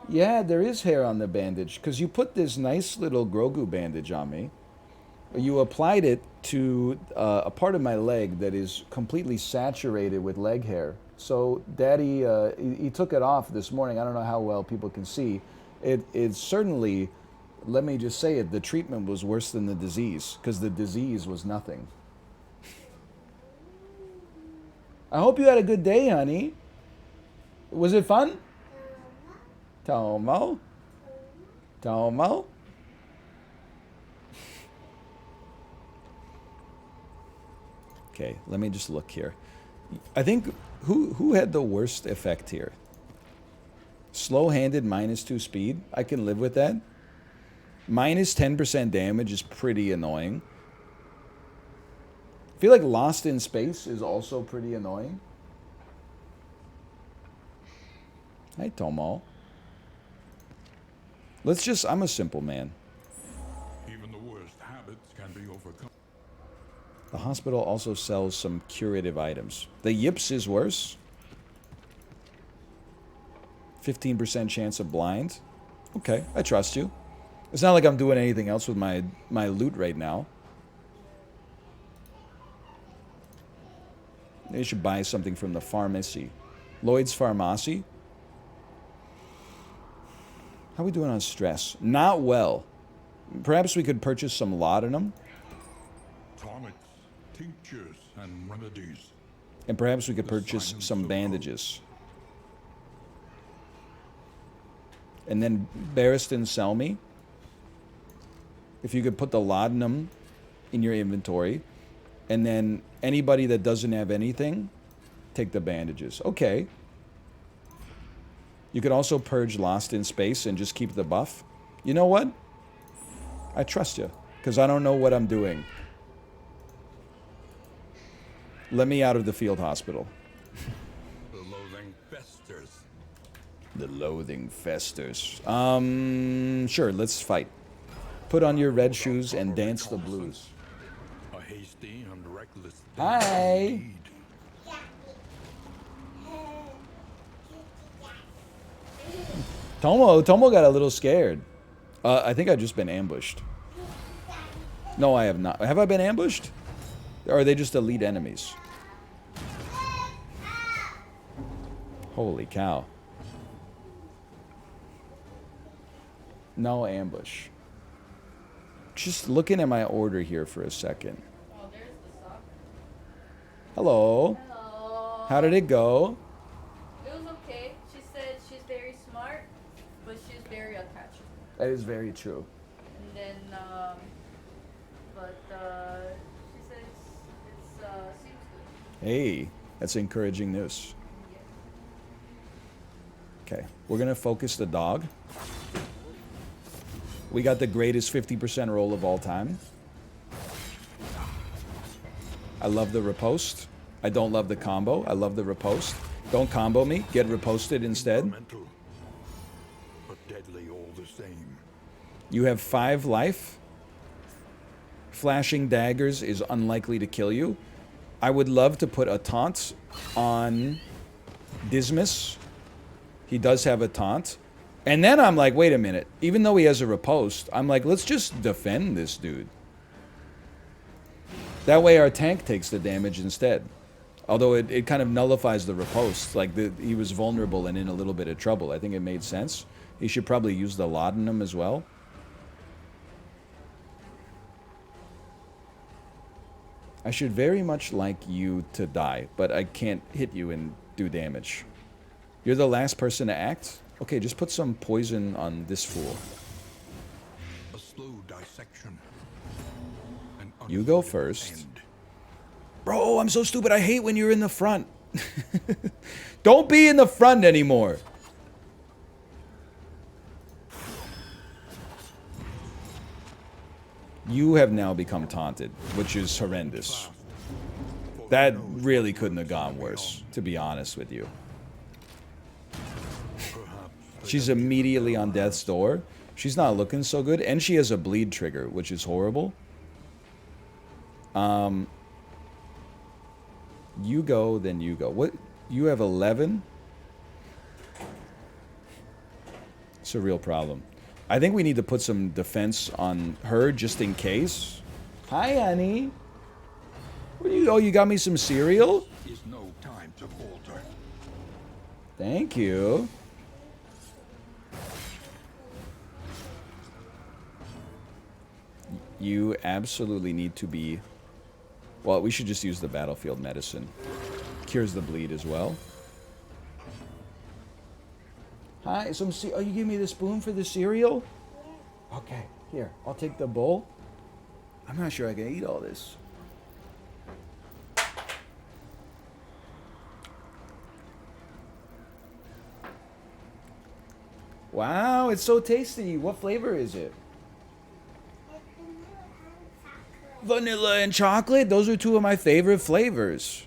Yeah, there is hair on the bandage, because you put this nice little Grogu bandage on me. You applied it to a part of my leg that is completely saturated with leg hair. So Daddy, he took it off this morning. I don't know how well people can see. It certainly, let me just say it, the treatment was worse than the disease, because the disease was nothing. I hope you had a good day, honey. Was it fun? Tomo? Tomo? Okay, let me just look here. I think, who had the worst effect here? Slow-handed -2 speed? I can live with that. -10% damage is pretty annoying. I feel like Lost in Space is also pretty annoying. Hi, Tomo. Let's just... I'm a simple man. Even the worst habits can be overcome. The hospital also sells some curative items. The yips is worse. 15% chance of blind. Okay, I trust you. It's not like I'm doing anything else with my loot right now. Maybe you should buy something from the pharmacy. Lloyd's Pharmacy. How are we doing on stress? Not well. Perhaps we could purchase some laudanum. Tonics, tinctures, and remedies. And perhaps we could purchase some bandages. And then Barristan sell me. If you could put the laudanum in your inventory. And then anybody that doesn't have anything, take the bandages. Okay. You could also purge Lost in Space and just keep the buff. You know what? I trust you, because I don't know what I'm doing. Let me out of the field hospital. The loathing festers. Sure, let's fight. Put on your red shoes and dance the blues. A hasty and reckless thing Hi. indeed. Tomo got a little scared. I think I've just been ambushed. No, I have not. Have I been ambushed? Or are they just elite enemies? Holy cow. No ambush. Just looking at my order here for a second. Oh, there's the sock. Hello. Hello. How did it go? It was okay. She said she's very smart, but she's very attached. That is very true. And then, she said it's seems good. Hey, that's encouraging news. Okay, we're gonna focus the dog. We got the greatest 50% roll of all time. I love the riposte. I don't love the combo. I love the riposte. Don't combo me. Get riposted instead. Mental, but deadly all the same. You have 5 life. Flashing daggers is unlikely to kill you. I would love to put a taunt on Dismas. He does have a taunt. And then I'm like, wait a minute. Even though he has a riposte, I'm like, let's just defend this dude. That way our tank takes the damage instead. Although it kind of nullifies the riposte. Like, he was vulnerable and in a little bit of trouble. I think it made sense. He should probably use the laudanum as well. I should very much like you to die, but I can't hit you and do damage. You're the last person to act? Okay, just put some poison on this fool. A slow dissection. An You go unforgettable first. end. Bro, I'm so stupid. I hate when you're in the front. Don't be in the front anymore. You have now become taunted, which is horrendous. That really couldn't have gone worse, to be honest with you. She's immediately on death's door. She's not looking so good, and she has a bleed trigger, which is horrible. You go, then you go. What? You have 11? It's a real problem. I think we need to put some defense on her just in case. Hi, honey. Where do you go? You got me some cereal? Is no time to falter. Thank you. You absolutely need to be... Well, we should just use the battlefield medicine. Cures the bleed as well. Hi, oh, you give me the spoon for the cereal? Yeah. Okay, here, I'll take the bowl. I'm not sure I can eat all this. Wow, it's so tasty. What flavor is it? Vanilla and chocolate? Those are 2 of my favorite flavors.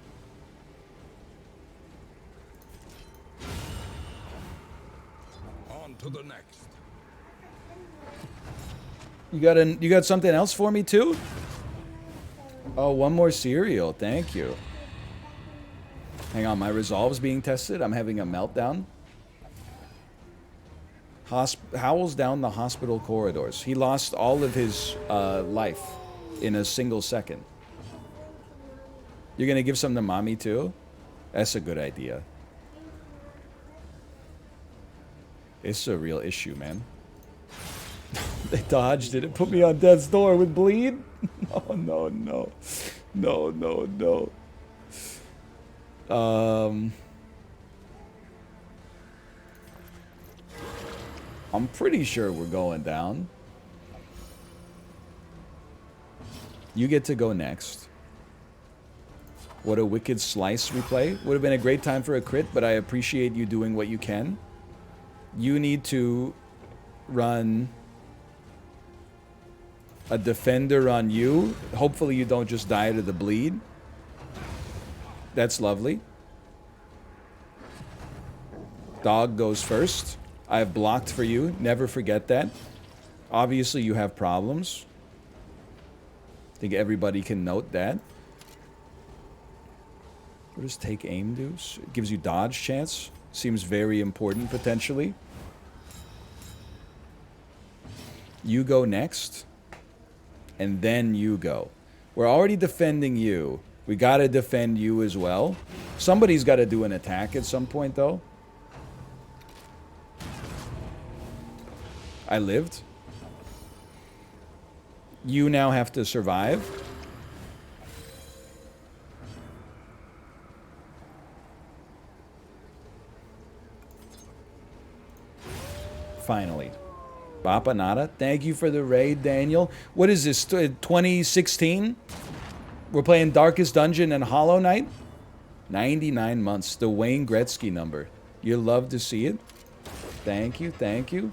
On to the next. You got something else for me too? Oh, one more cereal. Thank you. Hang on, my resolve's being tested. I'm having a meltdown. Howls down the hospital corridors. He lost all of his life in a single second. You're gonna give some to mommy too? That's a good idea. It's a real issue, man. They dodged it. It put me on death's door with bleed. No, no, no. No, no, no. I'm pretty sure we're going down. You get to go next. What a wicked slice we play. Would have been a great time for a crit, but I appreciate you doing what you can. You need to run a defender on you. Hopefully you don't just die to the bleed. That's lovely. Dog goes first. I have blocked for you. Never forget that. Obviously, you have problems. I think everybody can note that. What does take aim do? It gives you dodge chance. Seems very important, potentially. You go next. And then you go. We're already defending you. We gotta defend you as well. Somebody's gotta do an attack at some point, though. I lived. You now have to survive. Finally. Bapa Nada, thank you for the raid, Daniel. What is this, 2016? We're playing Darkest Dungeon and Hollow Knight? 99 months, the Wayne Gretzky number. You love to see it. Thank you, thank you.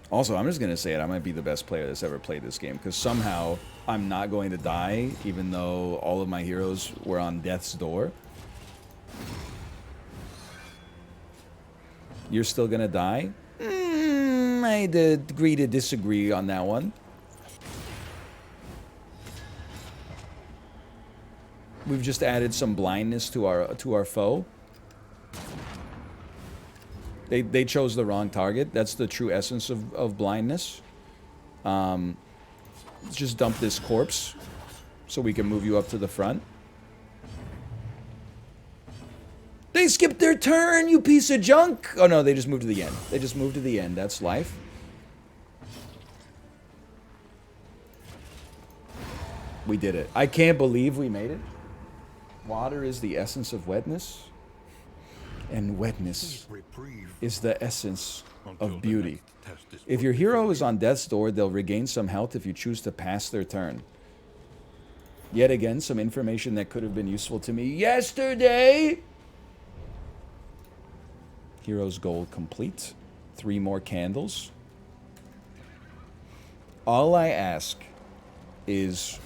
Also, I'm just going to say it, I might be the best player that's ever played this game, because somehow I'm not going to die, even though all of my heroes were on death's door. You're still gonna die? I'd agree to disagree on that one. We've just added some blindness to our foe. They chose the wrong target. That's the true essence of blindness. Let's just dump this corpse so we can move you up to the front. They skipped their turn, you piece of junk! Oh no, they just moved to the end. They just moved to the end. That's life. We did it. I can't believe we made it. Water is the essence of wetness. And wetness is the essence of beauty. If your hero is on death's door, they'll regain some health if you choose to pass their turn. Yet again, some information that could have been useful to me yesterday! Hero's goal complete. 3 more candles. All I ask is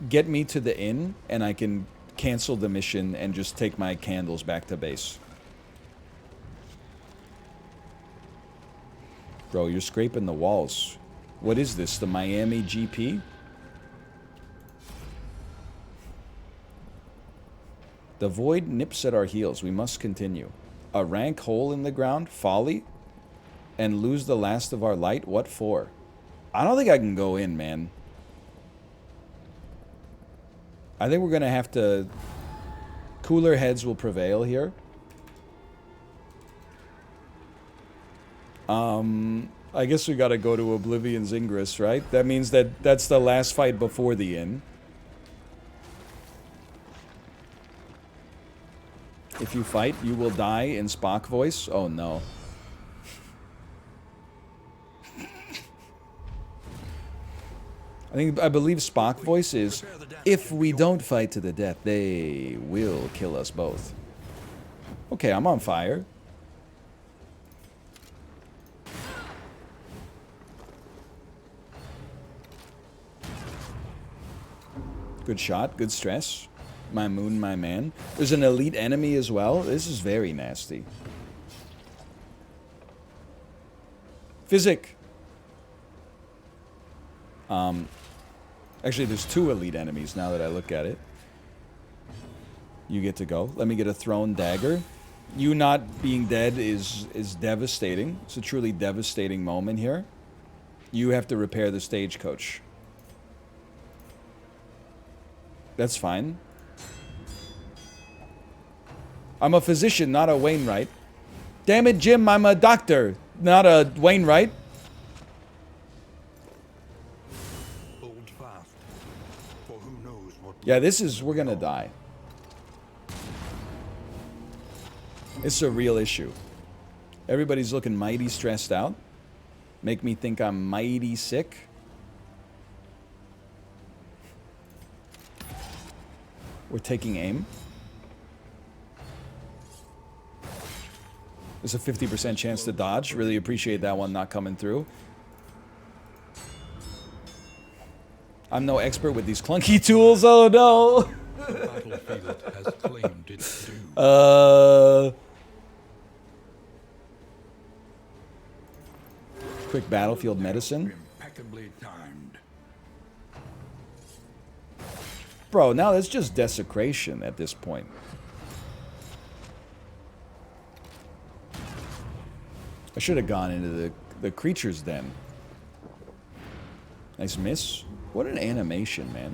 get me to the inn and I can cancel the mission and just take my candles back to base. Bro, you're scraping the walls. What is this, the Miami GP? The void nips at our heels. We must continue. A rank hole in the ground? Folly? And lose the last of our light? What for? I don't think I can go in, man. I think we're going to have to... Cooler heads will prevail here. I guess we got to go to Oblivion's Ingress, right? That means that that's the last fight before the inn. If you fight, you will die in Spock voice. Oh no. I believe Spock voice is, if we don't fight to the death, they will kill us both. Okay, I'm on fire. Good shot, good stress. My moon, my man. There's an elite enemy as well. This is very nasty. Physic. Actually, there's 2 elite enemies now that I look at it. You get to go. Let me get a thrown dagger. You not being dead is devastating. It's a truly devastating moment here. You have to repair the stagecoach. That's fine. I'm a physician, not a Wainwright. Damn it, Jim, I'm a doctor, not a Wainwright. Hold fast, for who knows what. Yeah, we're gonna die. It's a real issue. Everybody's looking mighty stressed out. Make me think I'm mighty sick. We're taking aim. There's a 50% chance to dodge. Really appreciate that one not coming through. I'm no expert with these clunky tools. Oh no! The battlefield has claimed its due. Quick battlefield medicine. Impeccably timed. Bro, now that's just desecration at this point. I should have gone into the creature's den. Nice miss. What an animation, man.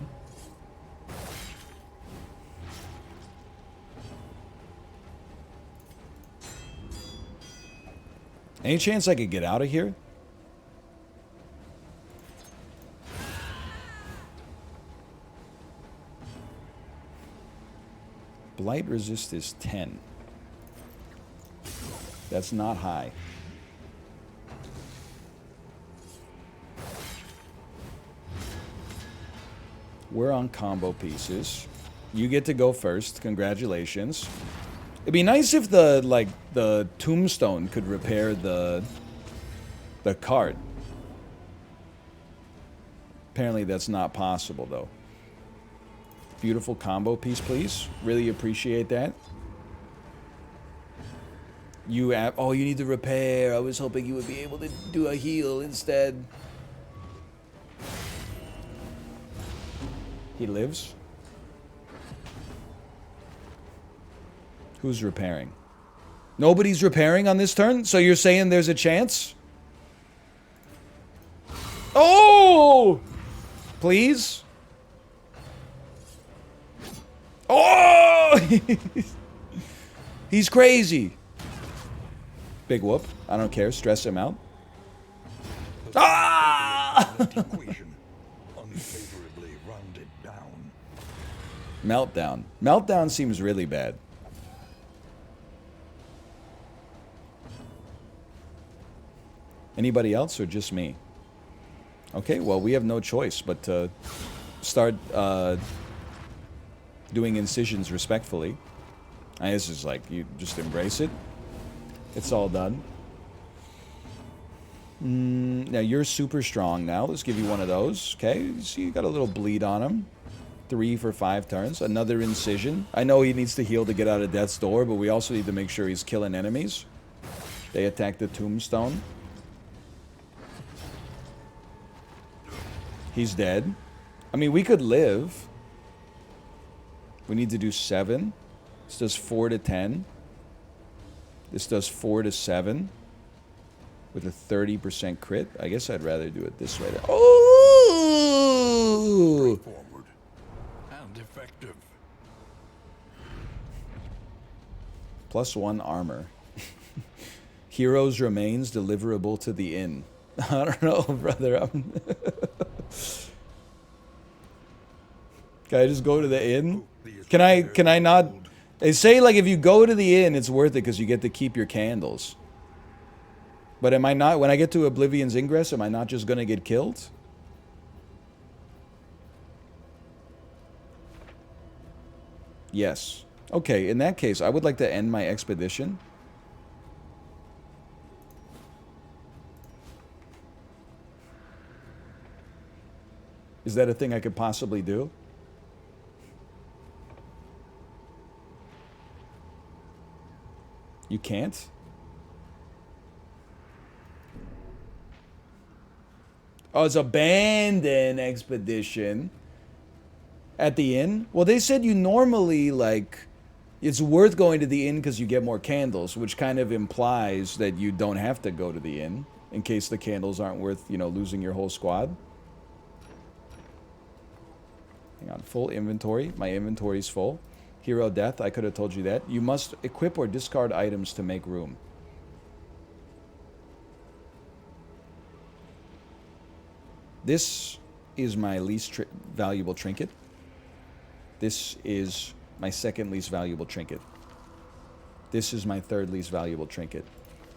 Any chance I could get out of here? Blight resist is 10. That's not high. We're on combo pieces. You get to go first. Congratulations. It'd be nice if the tombstone could repair the cart. Apparently that's not possible though. Beautiful combo piece, please. Really appreciate that. Oh, you need to repair. I was hoping you would be able to do a heal instead. He lives. Who's repairing? Nobody's repairing on this turn? So you're saying there's a chance? Oh! Please? Oh! He's crazy. Big whoop. I don't care. Stress him out. Ah! Equation unfavorably rounded down. Meltdown. Meltdown seems really bad. Anybody else or just me? Okay, well, we have no choice but to start doing incisions respectfully. And this is like, you just embrace it. It's all done. Now, you're super strong now. Let's give you one of those. Okay, so you got a little bleed on him. 3 for 5 turns. Another incision. I know he needs to heal to get out of death's door, but we also need to make sure he's killing enemies. They attack the tombstone. He's dead. I mean, we could live. We need to do 7. This does 4 to 10. This does 4 to 7. With a 30% crit. I guess I'd rather do it this way. Oh! Forward and effective. +1 armor. Heroes remains deliverable to the inn. I don't know, brother. Can I just go to the inn? Can I not? They say like if you go to the inn, it's worth it because you get to keep your candles. But am I not, when I get to Oblivion's Ingress, am I not just gonna get killed? Yes. Okay, in that case, I would like to end my expedition. Is that a thing I could possibly do? You can't? Oh, it's abandon expedition. At the inn? Well, they said you normally, like, it's worth going to the inn because you get more candles, which kind of implies that you don't have to go to the inn in case the candles aren't worth, you know, losing your whole squad. Hang on, full inventory. My inventory's full. Hero death, I could have told you that. You must equip or discard items to make room. This is my least valuable trinket. This is my second least valuable trinket. This is my third least valuable trinket.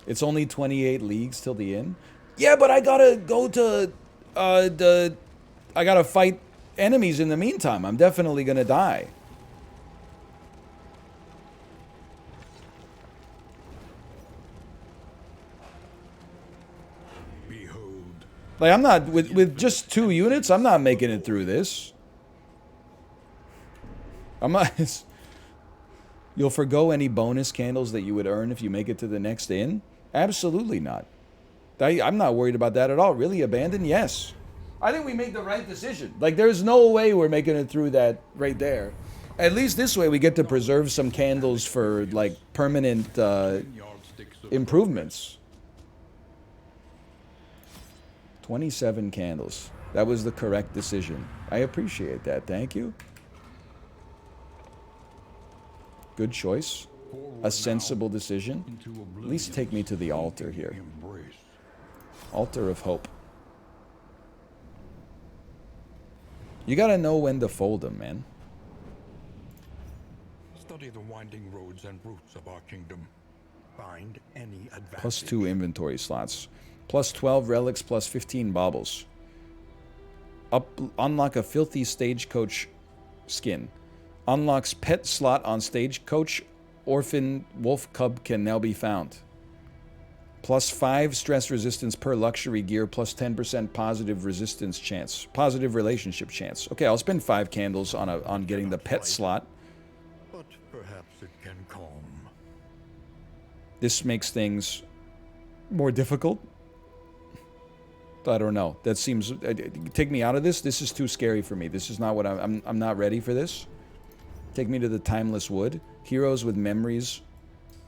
It's only 28 leagues till the inn. Yeah, but I gotta go to I gotta fight enemies in the meantime. I'm definitely gonna die. Behold. Like, I'm not, with just 2 units, I'm not making it through this. I'm not... You'll forgo any bonus candles that you would earn if you make it to the next inn? Absolutely not. I'm not worried about that at all. Really, abandon? Yes. I think we made the right decision. Like, there's no way we're making it through that right there. At least this way we get to preserve some candles for, like, permanent improvements. 27 candles. That was the correct decision. I appreciate that. Thank you. Good choice. A sensible decision. At least take me to the altar here. Altar of hope. You gotta know when to fold them, man. Study the winding roads and routes of our kingdom. Find any advantage. Plus 2 inventory slots. Plus 12 relics, plus 15 baubles. Unlock a filthy stagecoach skin. Unlocks pet slot on stagecoach. Orphan wolf cub can now be found. Plus 5 stress resistance per luxury gear, plus 10% positive resistance chance. Positive relationship chance. Okay, I'll spend 5 candles on getting the pet slot. But perhaps it can calm. This makes things more difficult. I don't know. That seems... take me out of this. This is too scary for me. This is not what I'm not ready for this. Take me to the Timeless Wood. Heroes with memories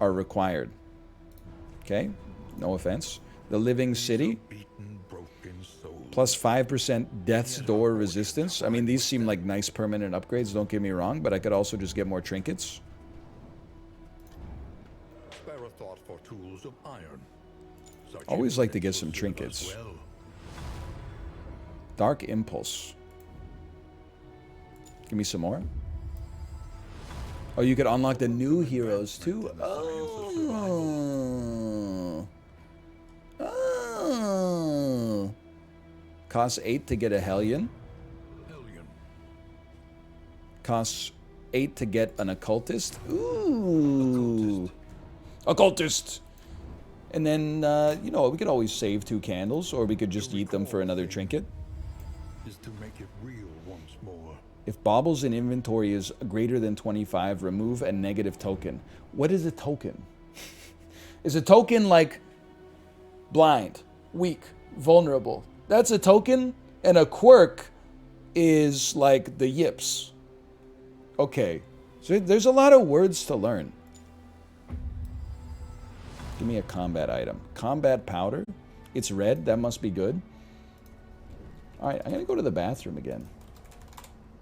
are required. Okay? No offense. The Living City. Plus 5% Death's Door resistance. I mean, these seem like nice permanent upgrades, don't get me wrong, but I could also just get more trinkets. Spare a thought for tools of iron. Always like to get some trinkets. Dark Impulse. Give me some more. Oh, you could unlock the new heroes too? Oh. Oh. Costs 8 to get a Hellion. Costs 8 to get an Occultist. Ooh. Occultist. And then, you know, we could always save 2 candles, or we could just eat them for another trinket. Is to make it real once more. If baubles in inventory is greater than 25, remove a negative token. What is a token? Is a token like blind, weak, vulnerable? That's a token, and a quirk is like the yips. Okay, so there's a lot of words to learn. Give me a combat item. Combat powder. It's red. That must be good. All right, I'm going to go to the bathroom again.